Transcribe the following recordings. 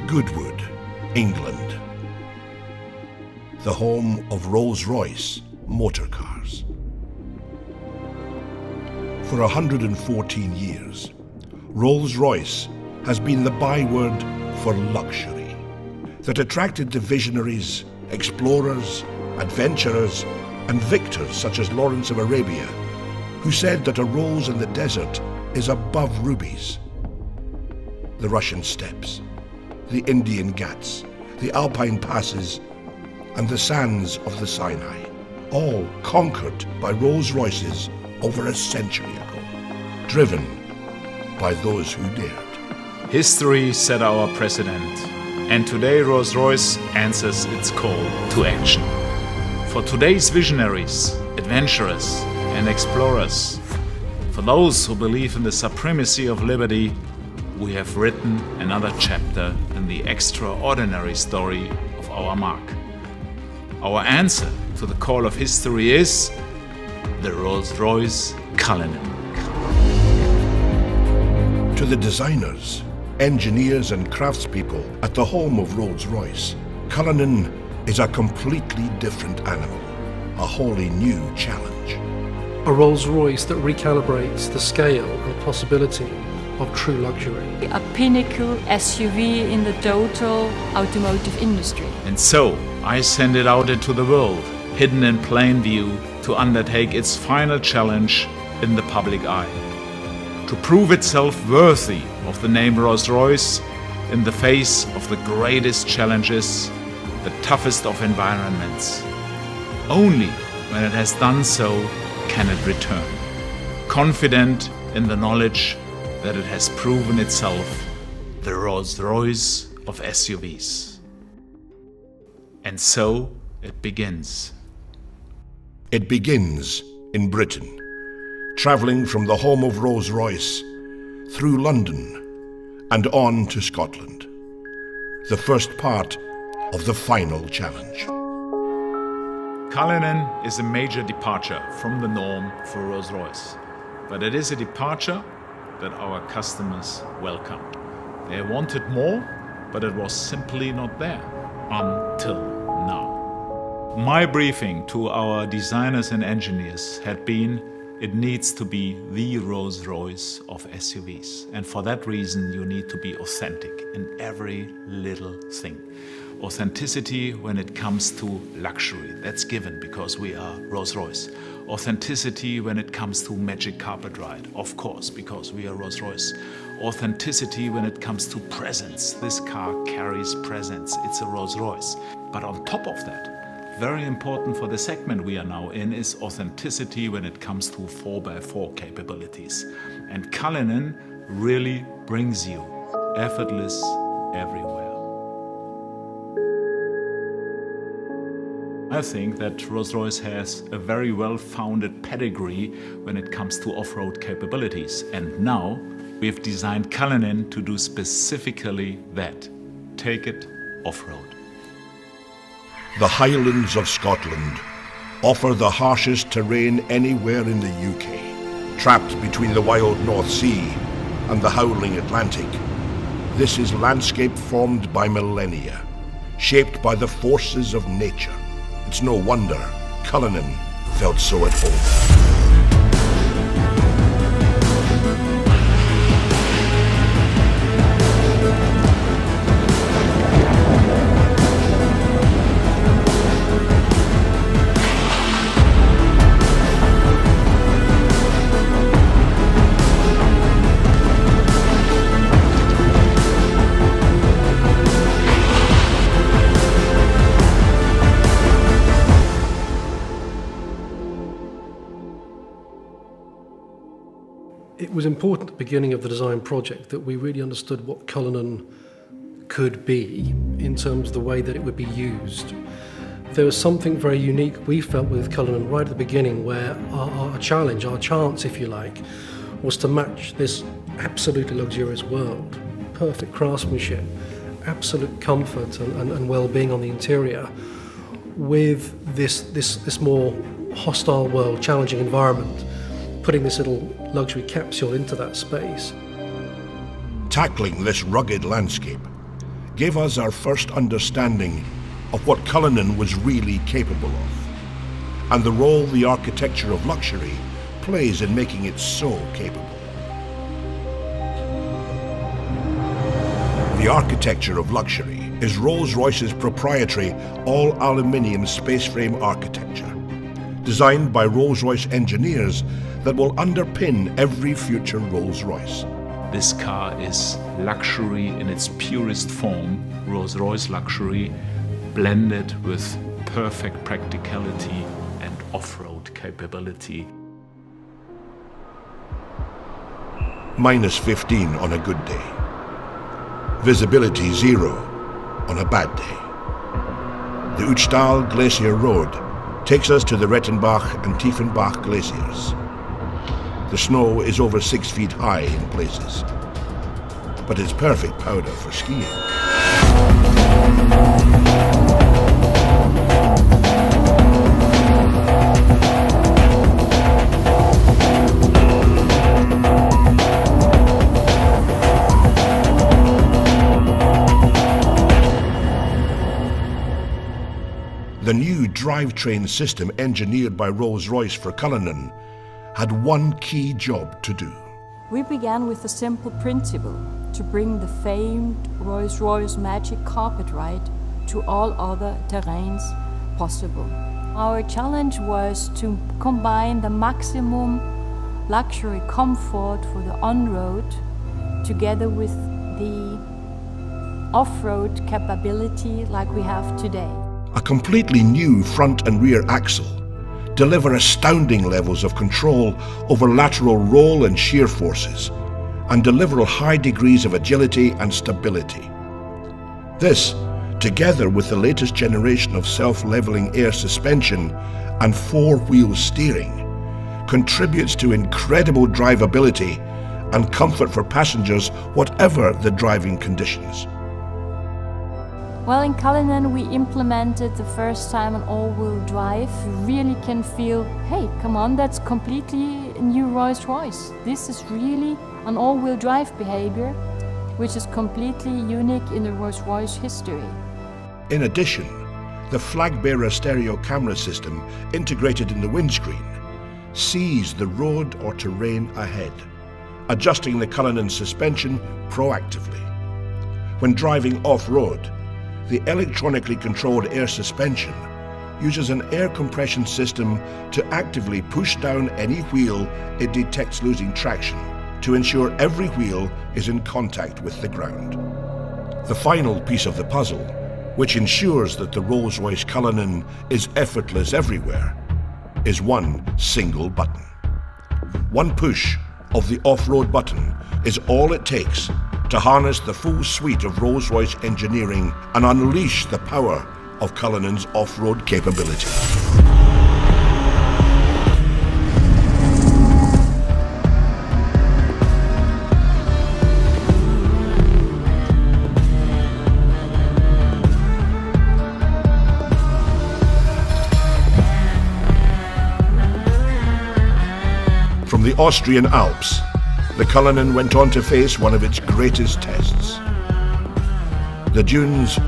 Goodwood, England, the home of Rolls-Royce motor cars. For 114 years, Rolls-Royce has been the byword for luxury that attracted the visionaries, explorers, adventurers, and victors such as Lawrence of Arabia, who said that a rose in the desert is above rubies. The Russian steppes, the Indian Ghats, the Alpine passes, and the sands of the Sinai, all conquered by Rolls-Royces over a century ago, driven by those who dared. History set our precedent, and today Rolls-Royce answers its call to action. For today's visionaries, adventurers, and explorers, for those who believe in the supremacy of liberty, we have written another chapter in the extraordinary story of our mark. Our answer to the call of history is the Rolls-Royce Cullinan. To the designers, engineers and craftspeople at the home of Rolls-Royce, Cullinan is a completely different animal, a wholly new challenge. A Rolls-Royce that recalibrates the scale and possibility of true luxury. A pinnacle SUV in the total automotive industry. And so, I send it out into the world, hidden in plain view, to undertake its final challenge in the public eye. To prove itself worthy of the name Rolls-Royce in the face of the greatest challenges, the toughest of environments. Only when it has done so can it return, confident in the knowledge that it has proven itself the Rolls-Royce of SUVs. And so it begins. It begins in Britain, travelling from the home of Rolls-Royce through London and on to Scotland, the first part of the final challenge. Cullinan is a major departure from the norm for Rolls-Royce, but it is a departure that our customers welcome. They wanted more, but it was simply not there until now. My briefing to our designers and engineers had been, it needs to be the Rolls-Royce of SUVs. And for that reason, you need to be authentic in every little thing. Authenticity when it comes to luxury, that's given because we are Rolls-Royce. Authenticity when it comes to magic carpet ride, of course, because we are Rolls-Royce. Authenticity when it comes to presence. This car carries presence, it's a Rolls-Royce. But on top of that, very important for the segment we are now in is authenticity when it comes to 4x4 capabilities. And Cullinan really brings you effortless everywhere. I think that Rolls-Royce has a very well-founded pedigree when it comes to off-road capabilities. And now we've designed Cullinan to do specifically that. Take it off-road. The Highlands of Scotland offer the harshest terrain anywhere in the UK. Trapped between the wild North Sea and the howling Atlantic, this is landscape formed by millennia, shaped by the forces of nature. It's no wonder Cullinan felt so at home. It was important at the beginning of the design project that we really understood what Cullinan could be in terms of the way that it would be used. There was something very unique we felt with Cullinan right at the beginning, where our challenge, our chance if you like, was to match this absolutely luxurious world, perfect craftsmanship, absolute comfort and well-being on the interior, with this more hostile world, challenging environment, putting this little luxury capsule into that space. Tackling this rugged landscape gave us our first understanding of what Cullinan was really capable of, and the role the architecture of luxury plays in making it so capable. The architecture of luxury is Rolls-Royce's proprietary all-aluminium space frame architecture, designed by Rolls-Royce engineers that will underpin every future Rolls-Royce. This car is luxury in its purest form, Rolls-Royce luxury, blended with perfect practicality and off-road capability. Minus 15 on a good day. Visibility 0 on a bad day. The Uchtal Glacier Road takes us to the Rettenbach and Tiefenbach glaciers. The snow is over 6 feet high in places, but it's perfect powder for skiing. The new drivetrain system engineered by Rolls-Royce for Cullinan had one key job to do. We began with a simple principle: to bring the famed Rolls-Royce magic carpet ride to all other terrains possible. Our challenge was to combine the maximum luxury comfort for the on-road together with the off-road capability like we have today. A completely new front and rear axle deliver astounding levels of control over lateral roll and shear forces, and deliver high degrees of agility and stability. This, together with the latest generation of self-leveling air suspension and four-wheel steering, contributes to incredible drivability and comfort for passengers whatever the driving conditions. Well, in Cullinan we implemented the first time an all-wheel drive. You really can feel, hey, come on, that's completely a new Rolls-Royce. This is really an all-wheel drive behavior, which is completely unique in the Rolls-Royce history. In addition, the flag-bearer stereo camera system integrated in the windscreen sees the road or terrain ahead, adjusting the Cullinan suspension proactively. When driving off-road, the electronically controlled air suspension uses an air compression system to actively push down any wheel it detects losing traction to ensure every wheel is in contact with the ground. The final piece of the puzzle, which ensures that the Rolls-Royce Cullinan is effortless everywhere, is one single button. One push of the off-road button is all it takes to harness the full suite of Rolls-Royce engineering and unleash the power of Cullinan's off-road capability. From the Austrian Alps, the Cullinan went on to face one of its greatest tests: the dunes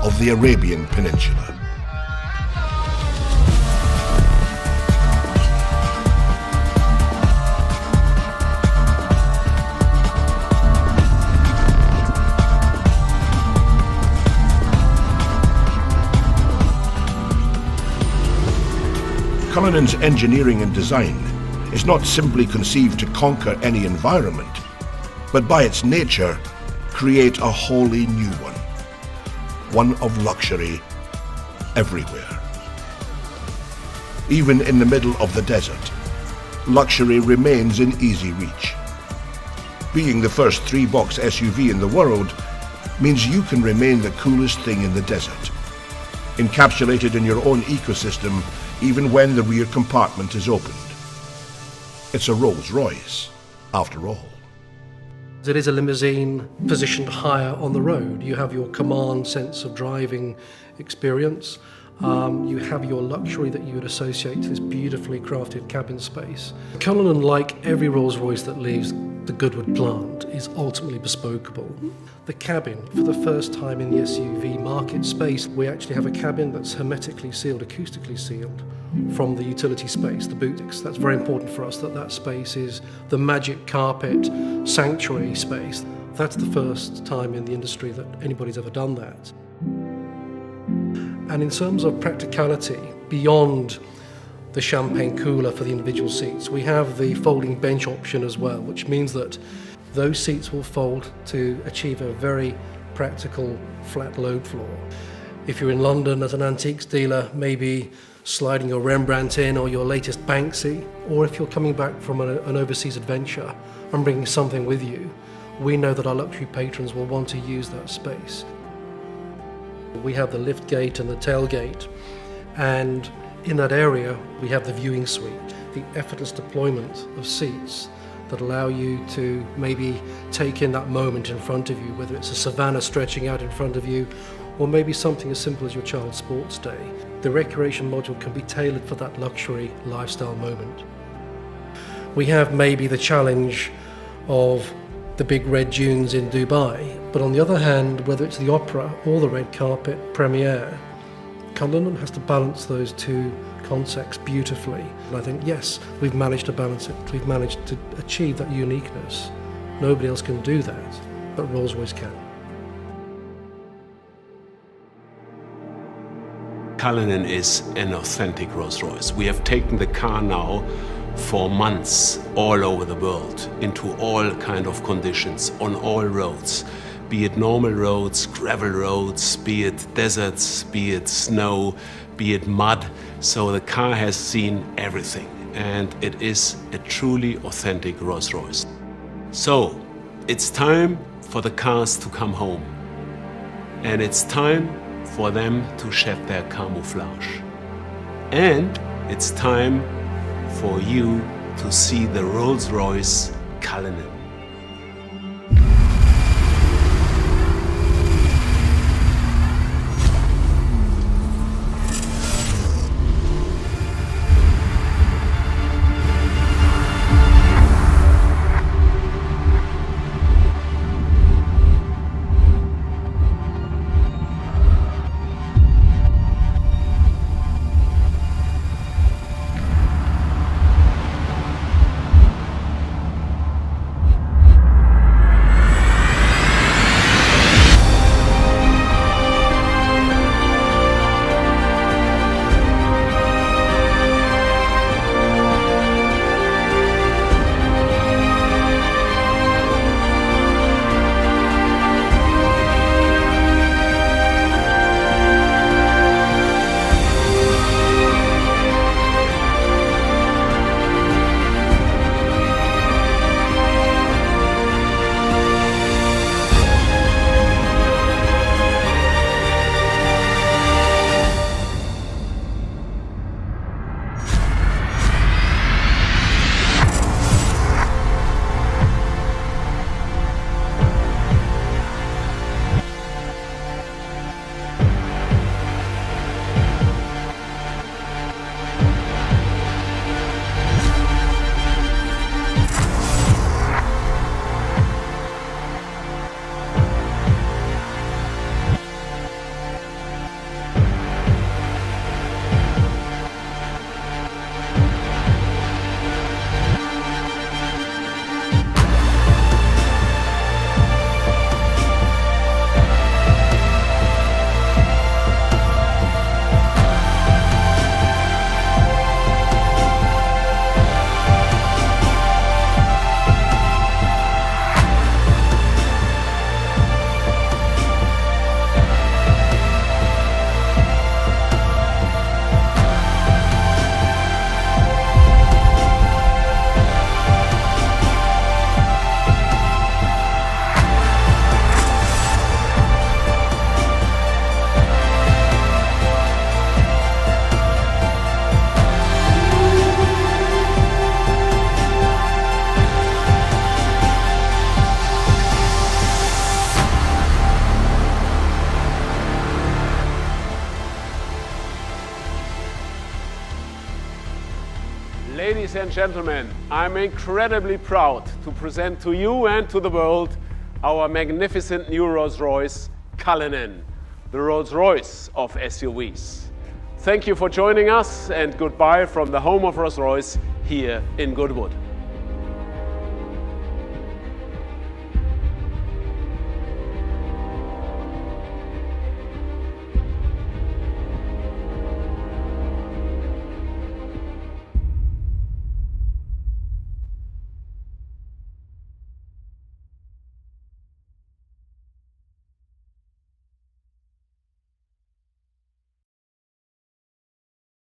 of the Arabian Peninsula. Cullinan's engineering and design is not simply conceived to conquer any environment, but by its nature, create a wholly new one of luxury everywhere. Even in the middle of the desert, luxury remains in easy reach. Being the first three-box SUV in the world means you can remain the coolest thing in the desert, encapsulated in your own ecosystem even when the rear compartment is opened. It's a Rolls-Royce, after all. It is a limousine positioned higher on the road. You have your command sense of driving experience, You have your luxury that you would associate to this beautifully crafted cabin space. Cullinan, like every Rolls-Royce that leaves the Goodwood plant, is ultimately bespokeable. The cabin, for the first time in the SUV market space, we actually have a cabin that's hermetically sealed, acoustically sealed from the utility space, the boot. That's very important for us, that space is the magic carpet sanctuary space. That's the first time in the industry that anybody's ever done that. And in terms of practicality, beyond the champagne cooler for the individual seats, we have the folding bench option as well, which means that those seats will fold to achieve a very practical flat load floor. If you're in London as an antiques dealer, maybe sliding your Rembrandt in or your latest Banksy, or if you're coming back from an overseas adventure and bringing something with you, we know that our luxury patrons will want to use that space. We have the lift gate and the tailgate, and in that area we have the viewing suite, the effortless deployment of seats that allow you to maybe take in that moment in front of you, whether it's a savannah stretching out in front of you, or maybe something as simple as your child's sports day. The recreation module can be tailored for that luxury lifestyle moment. We have maybe the challenge of the big red dunes in Dubai, but on the other hand, whether it's the opera or the red carpet premiere, Cullinan has to balance those two concepts beautifully. And I think, yes, we've managed to balance it. We've managed to achieve that uniqueness. Nobody else can do that, but Rolls-Royce can. Cullinan is an authentic Rolls-Royce. We have taken the car now for months all over the world, into all kind of conditions, on all roads, be it normal roads, gravel roads, be it deserts, be it snow, be it mud. So the car has seen everything, and it is a truly authentic Rolls-Royce. So it's time for the cars to come home, and it's time for them to shed their camouflage, and it's time for you to see the Rolls-Royce Cullinan. Ladies and gentlemen, I'm incredibly proud to present to you and to the world our magnificent new Rolls-Royce Cullinan, the Rolls-Royce of SUVs. Thank you for joining us, and goodbye from the home of Rolls-Royce here in Goodwood.